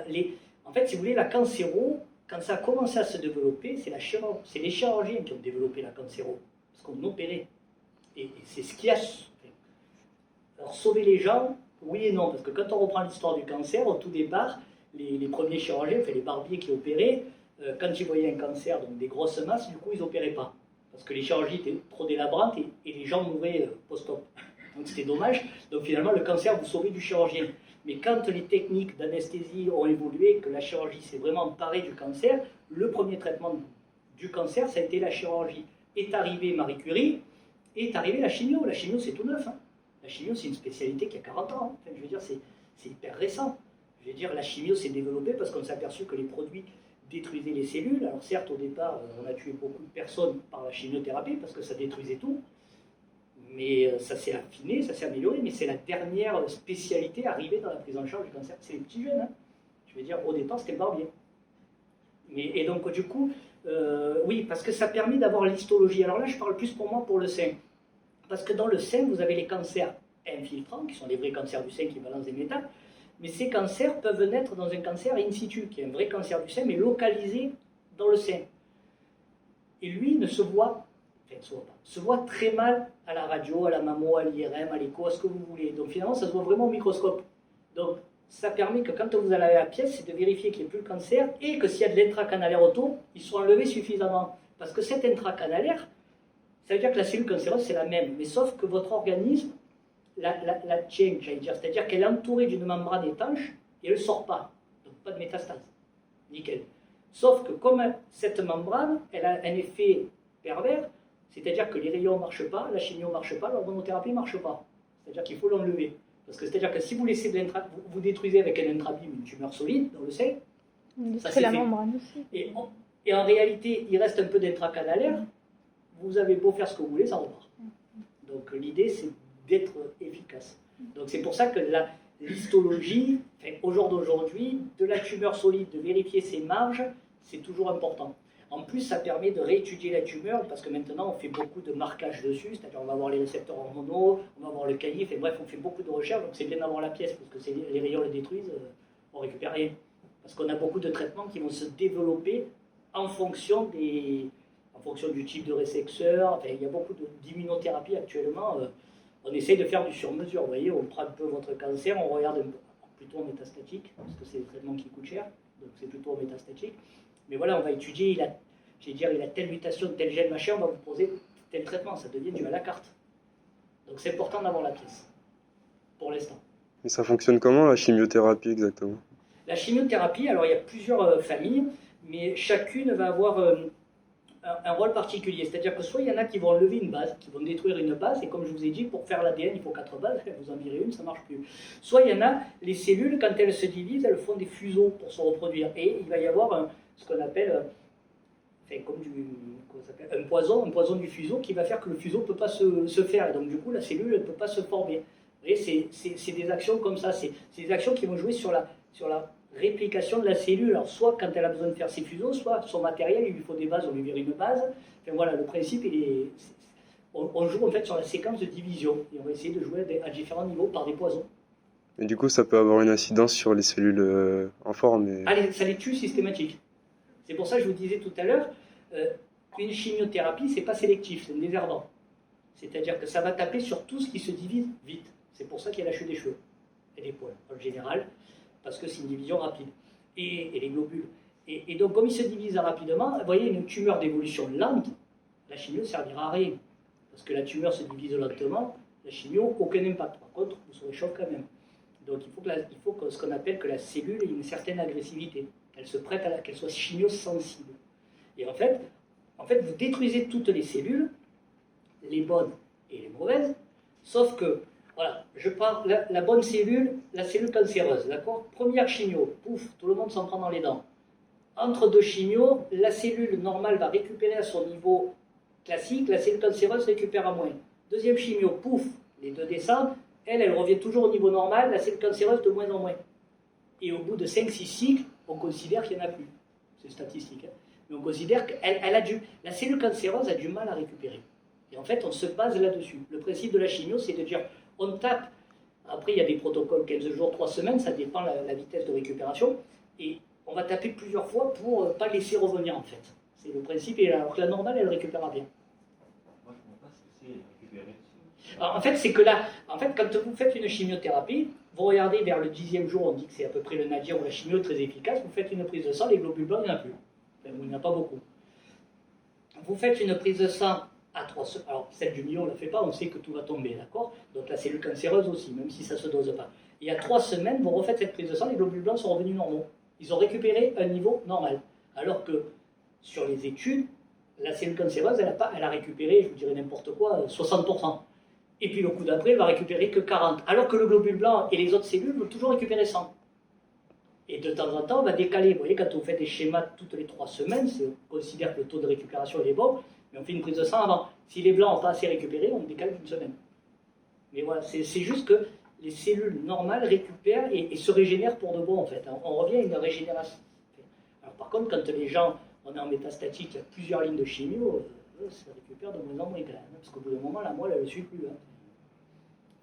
en fait, si vous voulez, la cancéro, quand ça a commencé à se développer, c'est les chirurgiens qui ont développé la cancéro, parce qu'on opérait. Et c'est ce qui a... Alors, sauver les gens, oui et non, parce que quand on reprend l'histoire du cancer, au tout départ, les premiers chirurgiens, enfin les barbiers qui opéraient, quand ils voyaient un cancer, donc des grosses masses, du coup, ils n'opéraient pas. Parce que les chirurgies étaient trop délabrantes et les gens mouraient post-op. Donc c'était dommage. Donc finalement, le cancer, vous sauvez du chirurgien. Mais quand les techniques d'anesthésie ont évolué, que la chirurgie s'est vraiment emparée du cancer, le premier traitement du cancer, ça a été la chirurgie. Est arrivée Marie Curie, est arrivée la chimio. La chimio, c'est tout neuf. Hein. La chimio, c'est une spécialité qui a 40 ans. Enfin, je veux dire, c'est hyper récent. Je veux dire, la chimio s'est développée parce qu'on s'est aperçu que les produits détruisaient les cellules. Alors certes, au départ, on a tué beaucoup de personnes par la chimiothérapie parce que ça détruisait tout. Mais ça s'est affiné, ça s'est amélioré, mais c'est la dernière spécialité arrivée dans la prise en charge du cancer. C'est les petits jeunes. Hein. Je veux dire, au départ, c'était le barbier. Et donc, du coup, oui, parce que ça permet d'avoir l'histologie. Alors là, je parle plus pour moi pour le sein. Parce que dans le sein, vous avez les cancers infiltrants, qui sont les vrais cancers du sein qui balancent des métals, mais ces cancers peuvent naître dans un cancer in situ, qui est un vrai cancer du sein, mais localisé dans le sein. Et lui ne se voit, se voit très mal à la radio, à la mammo, à l'IRM, à l'écho, à ce que vous voulez. Donc finalement, ça se voit vraiment au microscope. Donc ça permet que quand vous allez à la pièce, c'est de vérifier qu'il n'y ait plus le cancer et que s'il y a de l'intracanalaire autour, il soit enlevé suffisamment. Parce que cet intracanalaire, ça veut dire que la cellule cancéreuse, c'est la même, mais sauf que votre organisme la tient, j'allais dire. C'est-à-dire qu'elle est entourée d'une membrane étanche et elle ne sort pas. Donc pas de métastase. Nickel. Sauf que comme cette membrane, elle a un effet pervers, c'est-à-dire que les rayons ne marchent pas, la chimio ne marche pas, l'hormonothérapie ne marche pas. C'est-à-dire qu'il faut l'enlever. Parce que c'est-à-dire que si vous laissez de vous détruisez avec un intrabime une tumeur solide dans le sein, ça c'est la fait. membrane aussi. Et en réalité, il reste un peu d'intracanalaire, vous avez beau faire ce que vous voulez, ça repart. Donc l'idée, c'est d'être efficace. Donc c'est pour ça que l'histologie, au jour d'aujourd'hui, de la tumeur solide, de vérifier ses marges, c'est toujours important. En plus, ça permet de réétudier la tumeur, parce que maintenant, on fait beaucoup de marquage dessus, c'est-à-dire on va voir les récepteurs hormonaux, on va voir le calife, et bref, on fait beaucoup de recherches, donc c'est bien d'avoir la pièce, parce que les rayons le détruisent, on récupère rien. Parce qu'on a beaucoup de traitements qui vont se développer en fonction du type de récepteur. Enfin, il y a beaucoup d'immunothérapie actuellement. On essaye de faire du sur-mesure. Vous voyez, on prend un peu votre cancer, on regarde plutôt en métastatique, parce que c'est des traitements qui coûtent cher, donc c'est plutôt en métastatique. Mais voilà, on va étudier, il a telle mutation, tel gène, machin, on va vous poser tel traitement. Ça devient du à la carte. Donc c'est important d'avoir la pièce, pour l'instant. Et ça fonctionne comment, la chimiothérapie, exactement? La chimiothérapie, alors il y a plusieurs familles, mais chacune va avoir un rôle particulier. C'est-à-dire que soit il y en a qui vont enlever une base, qui vont détruire une base, et comme je vous ai dit, pour faire l'ADN, il faut 4 bases, vous en virez une, ça ne marche plus. Soit il y en a, les cellules, quand elles se divisent, elles font des fuseaux pour se reproduire. Et il va y avoir ce qu'on appelle, un poison du fuseau qui va faire que le fuseau ne peut pas se faire. Et donc du coup, la cellule ne peut pas se former. Vous voyez, c'est des actions comme ça. C'est des actions qui vont jouer sur la réplication de la cellule. Alors, soit quand elle a besoin de faire ses fuseaux, soit son matériel, il lui faut des bases, on lui vire une base. Enfin, voilà, le principe, on joue en fait sur la séquence de division. Et on va essayer de jouer à différents niveaux par des poisons. Et du coup, ça peut avoir une incidence sur les cellules en forme Ça les tue systématique. C'est pour ça que je vous disais tout à l'heure, une chimiothérapie, c'est pas sélectif, c'est un désherbant. C'est-à-dire que ça va taper sur tout ce qui se divise vite. C'est pour ça qu'il y a la chute des cheveux et des poils, en général, parce que c'est une division rapide. Et les globules. Et donc, comme ils se divisent rapidement, vous voyez, une tumeur d'évolution lente, la chimio ne servira à rien. Parce que la tumeur se divise lentement, la chimio, aucun impact. Par contre, vous serez chaud quand même. Donc, il faut ce qu'on appelle que la cellule ait une certaine agressivité, qu'elle se prête qu'elle soit chimiosensible. Et en fait, vous détruisez toutes les cellules, les bonnes et les mauvaises, sauf que, voilà, je prends la bonne cellule, la cellule cancéreuse, d'accord? Première chimio, pouf, tout le monde s'en prend dans les dents. Entre deux chimios, la cellule normale va récupérer à son niveau classique, la cellule cancéreuse récupère à moins. Deuxième chimio, pouf, les deux descendent, elle revient toujours au niveau normal, la cellule cancéreuse de moins en moins. Et au bout de 5-6 cycles, on considère qu'il n'y en a plus. C'est statistique, hein. Mais on considère que la cellule cancéreuse a du mal à récupérer. Et en fait, on se base là-dessus. Le principe de la chimio, c'est de dire, on tape, après il y a des protocoles 15 jours, 3 semaines, ça dépend la vitesse de récupération, et on va taper plusieurs fois pour ne pas laisser revenir en fait. C'est le principe, alors que la normale, elle récupérera bien. Moi, je ne comprends pas ce que c'est récupérer. Alors, en fait, c'est que là, quand vous faites une chimiothérapie, vous regardez vers le 10e jour, on dit que c'est à peu près le nadir où la chimio est très efficace, vous faites une prise de sang, les globules blancs, il n'y en a plus. Enfin, il n'y en a pas beaucoup. Vous faites une prise de sang à 3 semaines, alors celle du million, on ne la fait pas, on sait que tout va tomber, d'accord? Donc la cellule cancéreuse aussi, même si ça ne se dose pas. Et à 3 semaines, vous refaites cette prise de sang, les globules blancs sont revenus normaux. Ils ont récupéré un niveau normal. Alors que sur les études, la cellule cancéreuse, elle a récupéré, je vous dirais n'importe quoi, 60%. Et puis le coup d'après, elle va récupérer que 40%. Alors que le globule blanc et les autres cellules vont toujours récupérer 100%. Et de temps en temps, on va décaler. Vous voyez, quand on fait des schémas toutes les 3 semaines, on considère que le taux de récupération est bon, mais on fait une prise de sang avant. Si les blancs n'ont pas assez récupéré, on décale d'une semaine. Mais voilà, c'est juste que les cellules normales récupèrent et se régénèrent pour de bon, en fait. On revient à une régénération. Alors, par contre, quand les gens, on est en métastatique, il y a plusieurs lignes de chimio, ça récupère de moins en moins quand même. Parce qu'au bout d'un moment, la moelle, elle ne suit plus. Hein.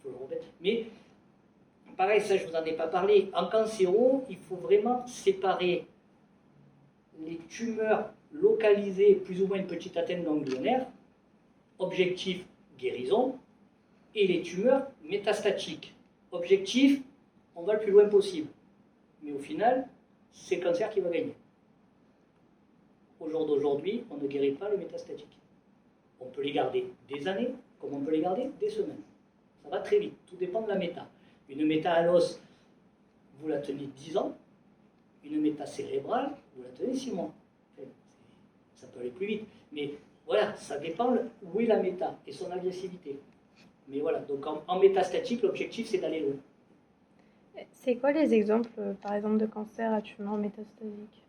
faut le remettre. Mais pareil, ça je vous en ai pas parlé, en cancéro, il faut vraiment séparer les tumeurs localisées, plus ou moins une petite atteinte ganglionnaire, objectif guérison, et les tumeurs métastatiques. Objectif, on va le plus loin possible. Mais au final, c'est le cancer qui va gagner. Au jour d'aujourd'hui, on ne guérit pas les métastatiques. On peut les garder des années, comme on peut les garder des semaines. Ça va très vite, tout dépend de la méta. Une méta à l'os, vous la tenez 10 ans. Une méta cérébrale, vous la tenez 6 mois. Enfin, ça peut aller plus vite. Mais voilà, ça dépend où est la méta et son agressivité. Mais voilà, donc en métastatique, l'objectif c'est d'aller loin. C'est quoi les exemples, par exemple, de cancer à tumeur métastasique?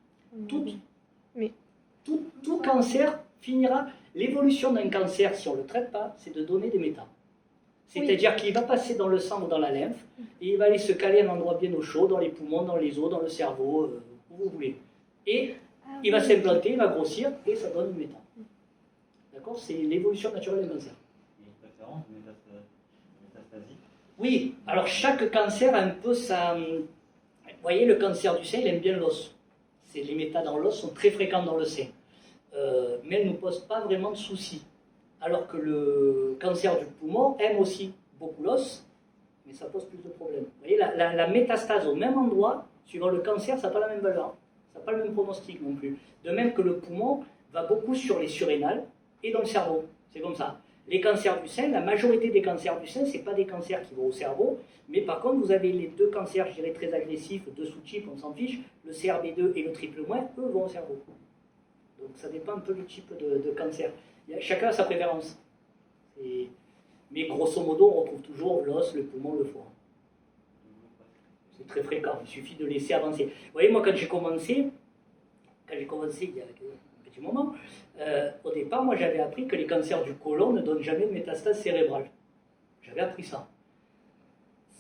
Tout cancer finira. L'évolution d'un cancer, si on ne le traite pas, c'est de donner des métas. C'est-à-dire qu'il va passer dans le sang ou dans la lymphe, et il va aller se caler à un endroit bien au chaud, dans les poumons, dans les os, dans le cerveau, où vous voulez. Et il va s'implanter, il va grossir, et ça donne une méta. D'accord? C'est l'évolution naturelle d'un cancer. Il y a une préférence métastasie? Oui, alors chaque cancer a un peu sa... Vous voyez, le cancer du sein, il aime bien l'os. Les métas dans l'os sont très fréquents dans le sein. Mais elles ne nous posent pas vraiment de soucis. Alors que le cancer du poumon aime aussi beaucoup l'os, mais ça pose plus de problèmes. Vous voyez, la métastase au même endroit, suivant le cancer, ça n'a pas la même valeur. Ça n'a pas le même pronostic non plus. De même que le poumon va beaucoup sur les surrénales et dans le cerveau. C'est comme ça. Les cancers du sein, la majorité des cancers du sein, ce n'est pas des cancers qui vont au cerveau, mais par contre, vous avez les deux cancers, je dirais, très agressifs, deux sous-types, on s'en fiche, le CRB2 et le triple moins, eux vont au cerveau. Donc ça dépend un peu du type de cancer. Chacun a sa préférence. Mais grosso modo, on retrouve toujours l'os, le poumon, le foie. C'est très fréquent, il suffit de laisser avancer. Vous voyez, moi, quand j'ai commencé il y a un petit moment, au départ, moi, j'avais appris que les cancers du côlon ne donnent jamais de métastase cérébrale. J'avais appris ça.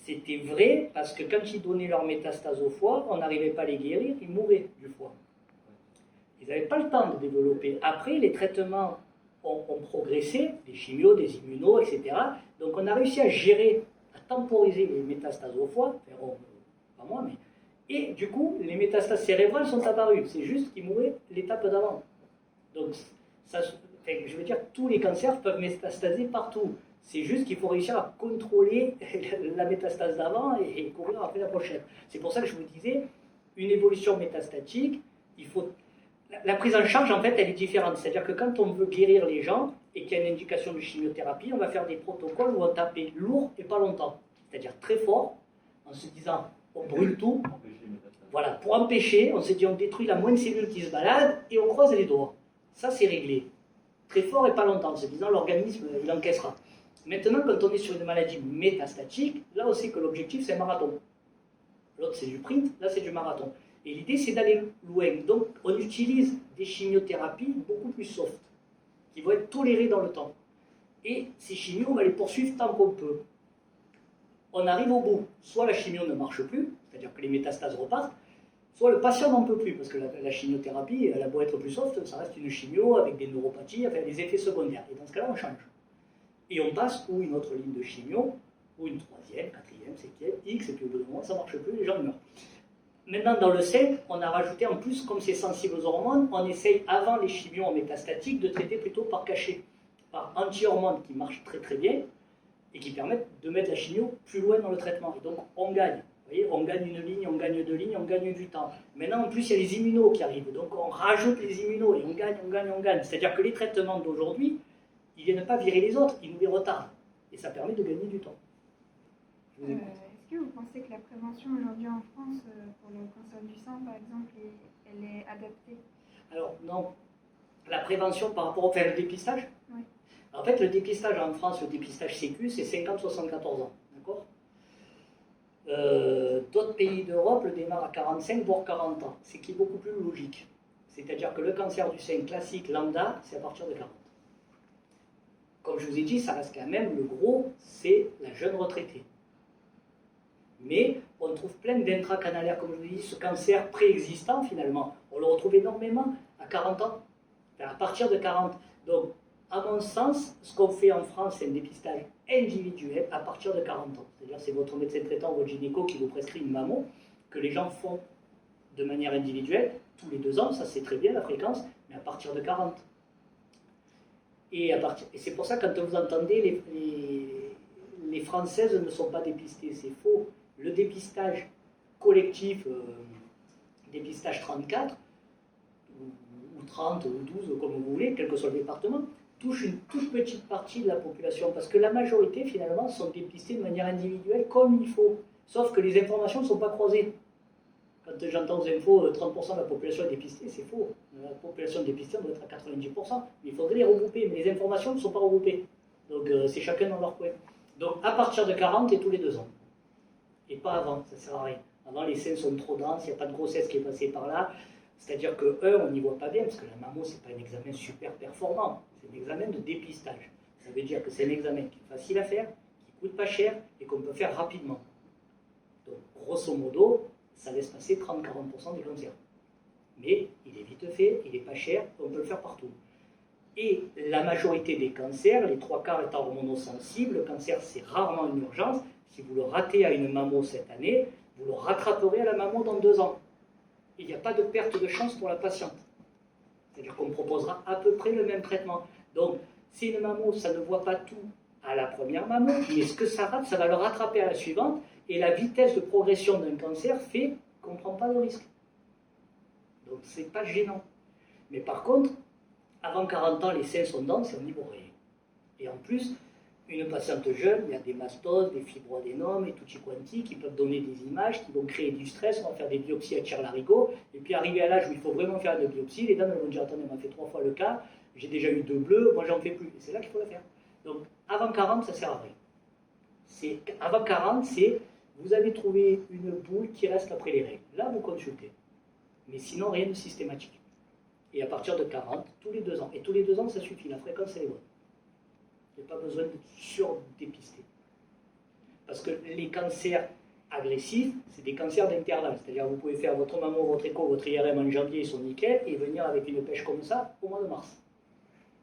C'était vrai parce que quand ils donnaient leur métastase au foie, on n'arrivait pas à les guérir, ils mouraient du foie. Ils n'avaient pas le temps de développer. Après, les traitements ont progressé, des chimios, des immunos, etc. Donc on a réussi à gérer, à temporiser les métastases au foie, enfin, pas moi, mais... Et du coup, les métastases cérébrales sont apparues. C'est juste qu'ils mouraient l'étape d'avant. Donc, je veux dire, tous les cancers peuvent métastaser partout. C'est juste qu'il faut réussir à contrôler la métastase d'avant et courir après la prochaine. C'est pour ça que je vous disais, une évolution métastatique, il faut... La prise en charge, en fait, elle est différente. C'est-à-dire que quand on veut guérir les gens et qu'il y a une indication de chimiothérapie, on va faire des protocoles où on tape lourd et pas longtemps. C'est-à-dire très fort, en se disant, on brûle tout. Voilà, pour empêcher, on s'est dit, on détruit la moindre cellule qui se balade et on croise les doigts. Ça, c'est réglé. Très fort et pas longtemps, en se disant, l'organisme, il encaissera. Maintenant, quand on est sur une maladie métastatique, là, on sait que l'objectif, c'est un marathon. L'autre, c'est du sprint, là, c'est du marathon. Et l'idée, c'est d'aller loin. Donc, on utilise des chimiothérapies beaucoup plus soft, qui vont être tolérées dans le temps. Et ces chimios, on va les poursuivre tant qu'on peut. On arrive au bout. Soit la chimio ne marche plus, c'est-à-dire que les métastases repartent, soit le patient n'en peut plus, parce que la chimiothérapie, elle a beau être plus soft, ça reste une chimio avec des neuropathies, enfin des effets secondaires. Et dans ce cas-là, on change. Et on passe ou une autre ligne de chimio, ou une troisième, quatrième, cinquième, X, et puis au bout d'un moment, ça ne marche plus, les gens meurent. Maintenant, dans le sein, on a rajouté en plus, comme c'est sensible aux hormones, on essaye, avant les chimios métastatiques, de traiter plutôt par cachet, par anti-hormones qui marchent très très bien et qui permettent de mettre la chimio plus loin dans le traitement. Et donc, on gagne. Vous voyez, on gagne une ligne, on gagne deux lignes, on gagne du temps. Maintenant, en plus, il y a les immunos qui arrivent. Donc, on rajoute les immunos et on gagne, on gagne, on gagne. C'est-à-dire que les traitements d'aujourd'hui, ils ne viennent pas virer les autres, ils nous les retardent. Et ça permet de gagner du temps. Est-ce que vous pensez que la prévention aujourd'hui en France pour le cancer du sein, par exemple, elle est adaptée? Alors, non. La prévention par rapport au le dépistage? Oui. En fait, le dépistage en France, le dépistage Sécu, c'est 50-74 ans. D'accord? D'autres pays d'Europe le démarrent à 45, voire 40 ans. C'est qui est beaucoup plus logique. C'est-à-dire que le cancer du sein classique, lambda, c'est à partir de 40. Comme je vous ai dit, ça reste quand même le gros, c'est la jeune retraitée. Mais on trouve plein d'intracanalaires, comme je vous ai dit, ce cancer préexistant finalement. On le retrouve énormément à 40 ans, enfin, à partir de 40. Donc, à mon sens, ce qu'on fait en France, c'est un dépistage individuelle à partir de 40 ans. C'est-à-dire c'est votre médecin traitant, votre gynéco qui vous prescrit une mammo que les gens font de manière individuelle tous les 2 ans, ça c'est très bien la fréquence, mais à partir de 40. Et c'est pour ça que quand vous entendez les Françaises ne sont pas dépistées, c'est faux. Le dépistage collectif, dépistage 34, ou 30, ou 12, comme vous voulez, quel que soit le département, touche une toute petite partie de la population, parce que la majorité, finalement, sont dépistées de manière individuelle comme il faut, sauf que les informations ne sont pas croisées. Quand j'entends aux infos 30% de la population est dépistée, c'est faux. La population dépistée, on doit être à 90%, mais il faudrait les regrouper, mais les informations ne sont pas regroupées. Donc c'est chacun dans leur coin. Donc à partir de 40 et tous les 2 ans. Et pas avant, ça ne sert à rien. Avant, les seins sont trop denses, il n'y a pas de grossesse qui est passée par là. C'est-à-dire que, on n'y voit pas bien, parce que la mammo, ce n'est pas un examen super performant. C'est un examen de dépistage. Ça veut dire que c'est un examen qui est facile à faire, qui ne coûte pas cher et qu'on peut faire rapidement. Donc, grosso modo, ça laisse passer 30-40% des cancers. Mais il est vite fait, il n'est pas cher, on peut le faire partout. Et la majorité des cancers, les 3/4 étant hormonosensibles, le cancer c'est rarement une urgence. Si vous le ratez à une mammo cette année, vous le rattraperez à la mammo dans 2 ans. Il n'y a pas de perte de chance pour la patiente. C'est-à-dire qu'on proposera à peu près le même traitement. Donc, c'est une mammo, ça ne voit pas tout à la première mammo, mais ce que ça rate, ça va le rattraper à la suivante, et la vitesse de progression d'un cancer fait qu'on ne prend pas de risque. Donc, ce n'est pas gênant. Mais par contre, avant 40 ans, les seins sont denses et on n'y voit rien. Et en plus, une patiente jeune, il y a des mastoses, des fibroadénomes et tutti quanti qui peuvent donner des images, qui vont créer du stress, on va faire des biopsies à tire-larigot, et puis arrivé à l'âge où il faut vraiment faire une biopsie, les dames elles vont dire attendez, on m'a fait 3 fois le cas, j'ai déjà eu 2 bleus, moi j'en fais plus. Et c'est là qu'il faut la faire. Donc avant 40, ça sert à rien. Avant 40, c'est vous avez trouvé une boule qui reste après les règles. Là, vous consultez. Mais sinon, rien de systématique. Et à partir de 40, tous les 2 ans. Et tous les 2 ans, ça suffit, la fréquence elle est bonne. Il n'y a pas besoin de surdépister. Parce que les cancers agressifs, c'est des cancers d'intervalle. C'est-à-dire que vous pouvez faire votre mammo, votre écho, votre IRM en janvier, ils sont nickel, et venir avec une pêche comme ça au mois de mars.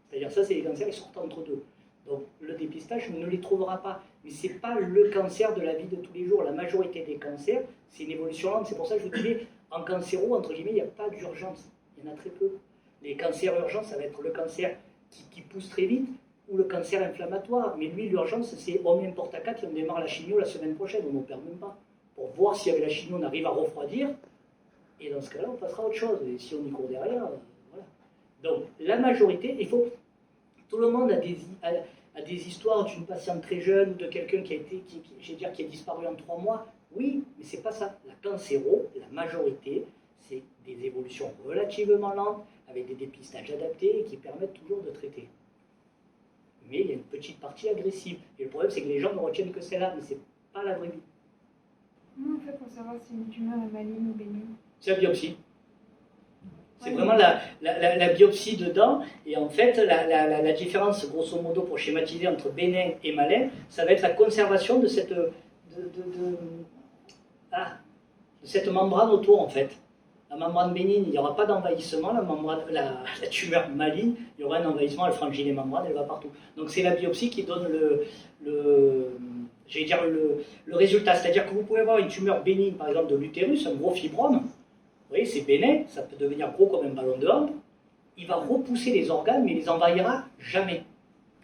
C'est-à-dire ça, c'est les cancers qui sortent entre deux. Donc le dépistage ne les trouvera pas. Mais ce n'est pas le cancer de la vie de tous les jours. La majorité des cancers, c'est une évolution lente. C'est pour ça que je vous disais, en cancéro, entre guillemets, il n'y a pas d'urgence. Il y en a très peu. Les cancers urgents, ça va être le cancer qui pousse très vite, ou le cancer inflammatoire. Mais lui, l'urgence, c'est on met un porte-à-4 et on démarre la chimio la semaine prochaine, on n'en perd même pas. Pour voir si avec la chimio, on arrive à refroidir. Et dans ce cas-là, on passera à autre chose. Et si on y court derrière, voilà. Donc, la majorité, il faut... Tout le monde a des histoires d'une patiente très jeune ou de quelqu'un qui a disparu en 3 mois. Oui, mais c'est pas ça. La cancéro, la majorité, c'est des évolutions relativement lentes, avec des dépistages adaptés et qui permettent toujours de traiter. Mais il y a une petite partie agressive. Et le problème, c'est que les gens ne retiennent que celle-là, mais c'est pas la vraie vie. Comment on fait pour savoir si une tumeur est maligne ou bénigne? C'est la biopsie. C'est vraiment la biopsie dedans. Et en fait, la différence, grosso modo, pour schématiser entre bénin et malin, ça va être la conservation de cette, de cette membrane autour, en fait. La membrane bénigne, il n'y aura pas d'envahissement. La tumeur maligne, il y aura un envahissement, elle franchit les membranes, elle va partout. Donc c'est la biopsie qui donne le résultat. C'est-à-dire que vous pouvez avoir une tumeur bénigne, par exemple de l'utérus, un gros fibrome. Vous voyez, c'est bénin, ça peut devenir gros comme un ballon de hand. Il va repousser les organes, mais il les envahira jamais.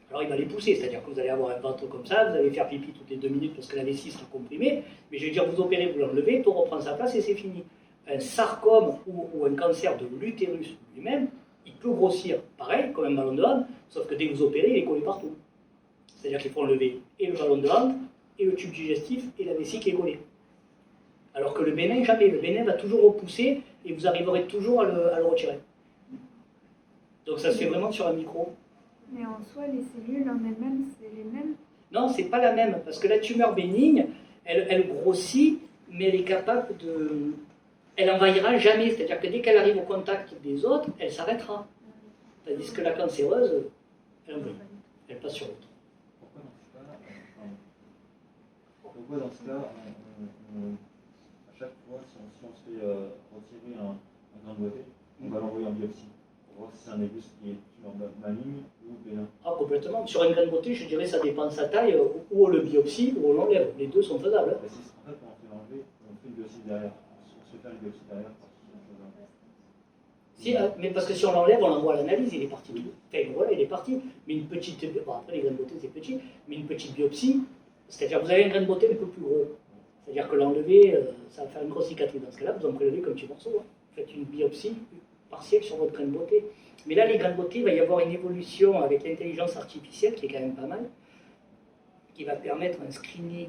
Alors il va les pousser, c'est-à-dire que vous allez avoir un ventre comme ça, vous allez faire pipi toutes les 2 minutes parce que la vessie sera comprimée, mais je veux dire, vous opérez, vous l'enlevez, tout reprend sa place et c'est fini. Un sarcome ou un cancer de l'utérus lui-même, il peut grossir pareil, comme un ballon de hand, sauf que dès que vous opérez, il est collé partout. C'est-à-dire qu'il faut enlever et le ballon de hand, et le tube digestif, et la vessie qui est collée. Alors que le bénin, jamais. Le bénin va toujours repousser, et vous arriverez toujours à le retirer. Donc ça se fait vraiment sur un micro. Mais en soi, les cellules en elles-mêmes, c'est les mêmes? Non, c'est pas la même, parce que la tumeur bénigne, elle grossit, mais elle est capable de... Elle envahira jamais, c'est-à-dire que dès qu'elle arrive au contact des autres, elle s'arrêtera. Tandis que la cancéreuse, elle envahit, elle passe sur l'autre. Pourquoi dans ce cas, à chaque fois, si on se fait retirer un grain de beauté, on va l'envoyer en biopsie pour voir si c'est un négus qui est tumeur maligne ou bénin. Ah, complètement. Sur une graine beauté, je dirais ça dépend de sa taille, ou on le biopsie ou on l'enlève. Les deux sont faisables. Hein. En fait, quand on fait l'enlever, on fait une biopsie derrière. On se fait faire une biopsie derrière. Si, mais parce que si on l'enlève, on l'envoie à l'analyse, il est parti. Enfin, voilà, il est parti. Mais une petite. Bon, après, les graines beauté, c'est petit. Mais une petite biopsie, c'est-à-dire que vous avez une graine beauté un peu plus gros. C'est-à-dire que l'enlever, ça va faire une grosse cicatrice. Dans ce cas-là, vous en prélevez comme petit morceau. Hein. Vous faites une biopsie partielle sur votre graine beauté. Mais là, les graines beauté, il va y avoir une évolution avec l'intelligence artificielle qui est quand même pas mal, qui va permettre un screening.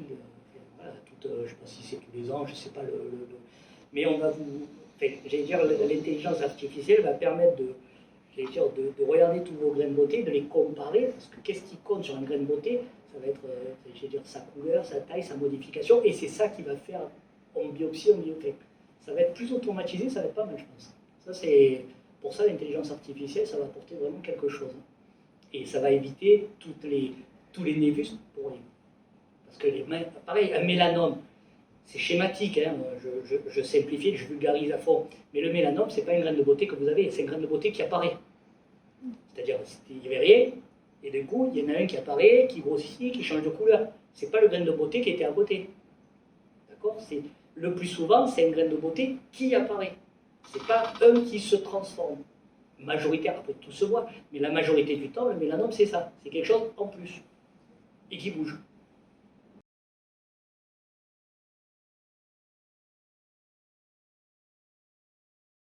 Voilà, je ne sais pas si c'est tous les ans, je ne sais pas mais on va vous. Enfin, j'allais dire, l'intelligence artificielle va permettre de regarder tous vos graines beauté, de les comparer, parce que qu'est-ce qui compte sur une graine beauté? Ça va être, sa couleur, sa taille, sa modification, et c'est ça qui va faire en biopsie, en biotech. Ça va être plus automatisé, ça va être pas mal, je pense. Ça, c'est, pour ça, l'intelligence artificielle, ça va apporter vraiment quelque chose. Et ça va éviter tous les névus pour rien. Parce que pareil, un mélanome, c'est schématique, hein, je simplifie, je vulgarise à fond. Mais le mélanome, c'est pas une graine de beauté que vous avez, c'est une graine de beauté qui apparaît. C'est-à-dire, il n'y avait rien, et du coup, il y en a un qui apparaît, qui grossit, qui change de couleur. C'est pas le graine de beauté qui était à côté. D'accord? Le plus souvent, c'est une graine de beauté qui apparaît. C'est pas un qui se transforme. Majoritaire, après tout se voit, mais la majorité du temps, le mélanome, c'est ça. C'est quelque chose en plus. Et qui bouge.